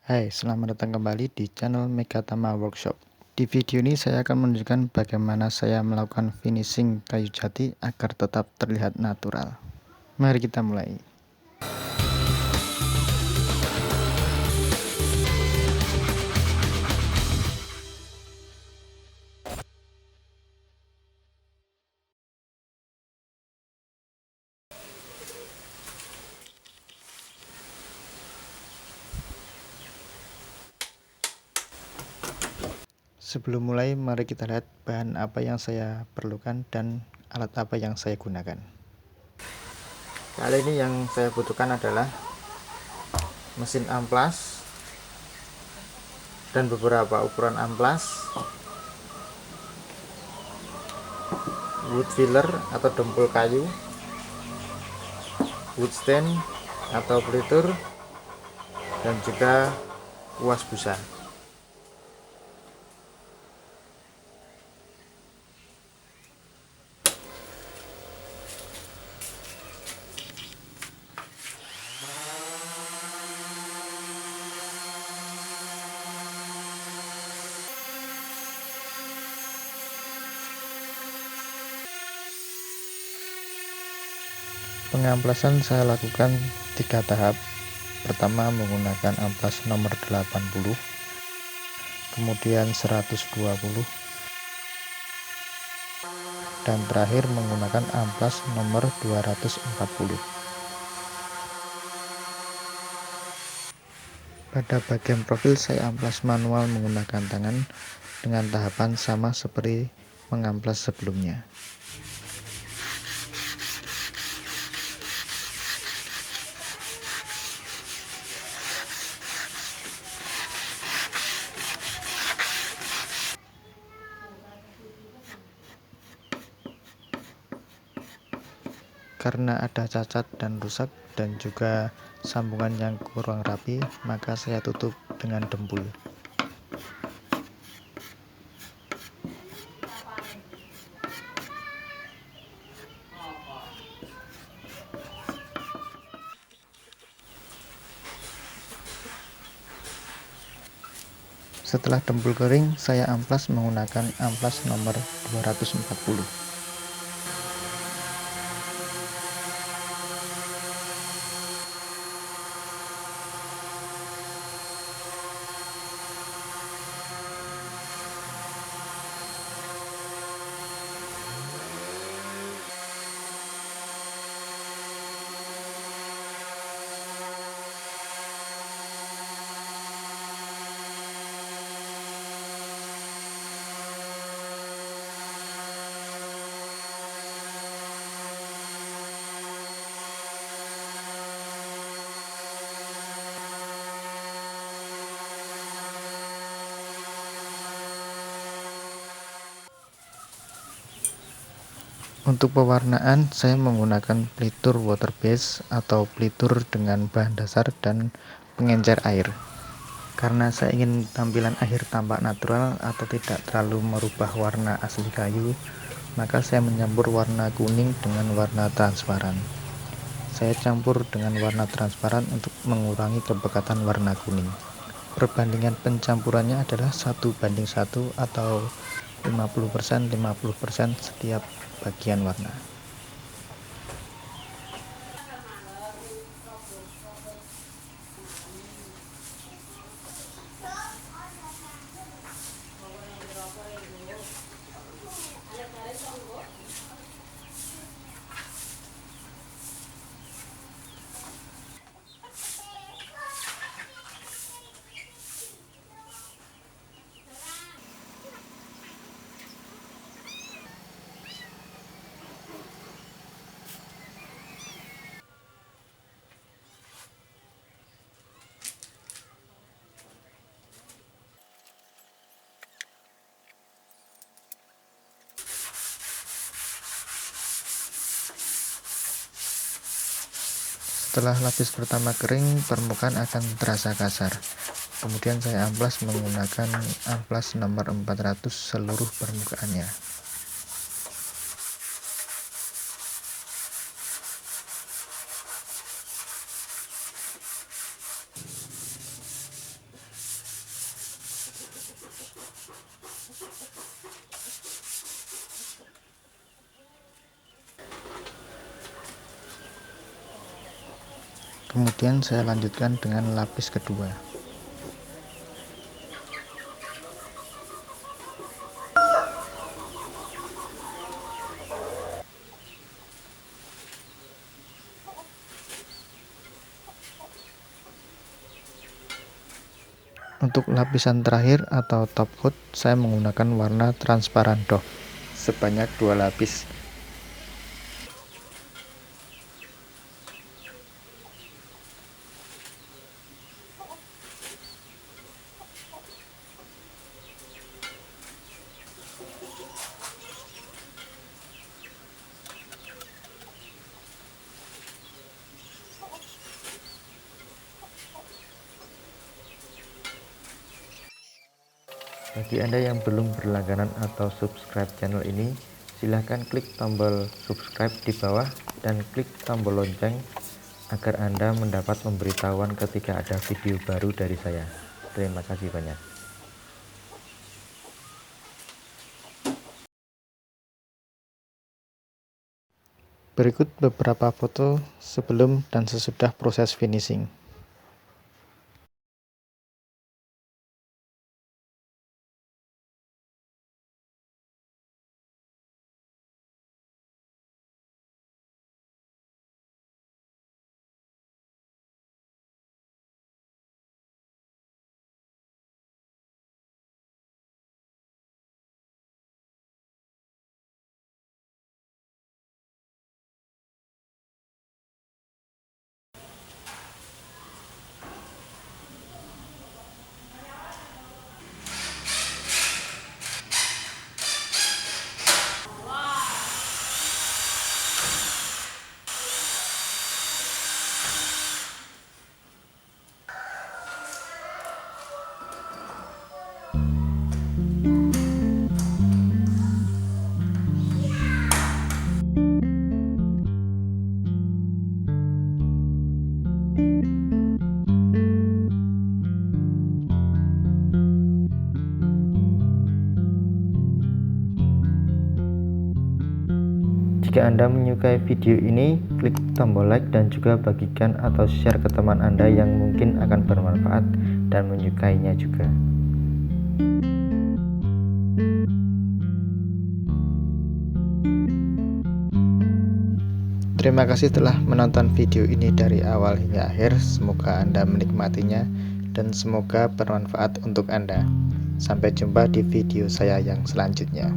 Hai, selamat datang kembali di channel Megatama Workshop. Di video ini saya akan menunjukkan bagaimana saya melakukan finishing kayu jati agar tetap terlihat natural. Mari kita mulai. Sebelum mulai, mari kita lihat bahan apa yang saya perlukan dan alat apa yang saya gunakan. Kali ini yang saya butuhkan adalah mesin amplas dan beberapa ukuran amplas, wood filler atau dempul kayu, wood stand atau pelitur, dan juga kuas busa. Pengamplasan saya lakukan 3 tahap. Pertama menggunakan amplas nomor 80, kemudian 120, dan terakhir menggunakan amplas nomor 240. Pada bagian profil saya amplas manual menggunakan tangan dengan tahapan sama seperti mengamplas sebelumnya. Karena ada cacat dan rusak dan juga sambungan yang kurang rapi, maka saya tutup dengan dempul. Setelah dempul kering, saya amplas menggunakan amplas nomor 240. Untuk pewarnaan, saya menggunakan pelitur water base atau pelitur dengan bahan dasar dan pengencer air. Karena saya ingin tampilan akhir tampak natural atau tidak terlalu merubah warna asli kayu, maka saya mencampur warna kuning dengan warna transparan. Saya campur dengan warna transparan untuk mengurangi kepekatan warna kuning. Perbandingan pencampurannya adalah 1:1 atau 50% 50% setiap bagian warna. Setelah lapis pertama kering, permukaan akan terasa kasar. Kemudian saya amplas menggunakan amplas nomor 400 seluruh permukaannya. Kemudian saya lanjutkan dengan lapis kedua. Untuk lapisan terakhir atau top coat, saya menggunakan warna transparan doff sebanyak 2 lapis. Bagi Anda yang belum berlangganan atau subscribe channel ini, silahkan klik tombol subscribe di bawah dan klik tombol lonceng agar Anda mendapat pemberitahuan ketika ada video baru dari saya. Terima kasih banyak. Berikut beberapa foto sebelum dan sesudah proses finishing. Jika Anda menyukai video ini, klik tombol like dan juga bagikan atau share ke teman Anda yang mungkin akan bermanfaat dan menyukainya juga. Terima kasih telah menonton video ini dari awal hingga akhir. Semoga Anda menikmatinya dan semoga bermanfaat untuk Anda. Sampai jumpa di video saya yang selanjutnya.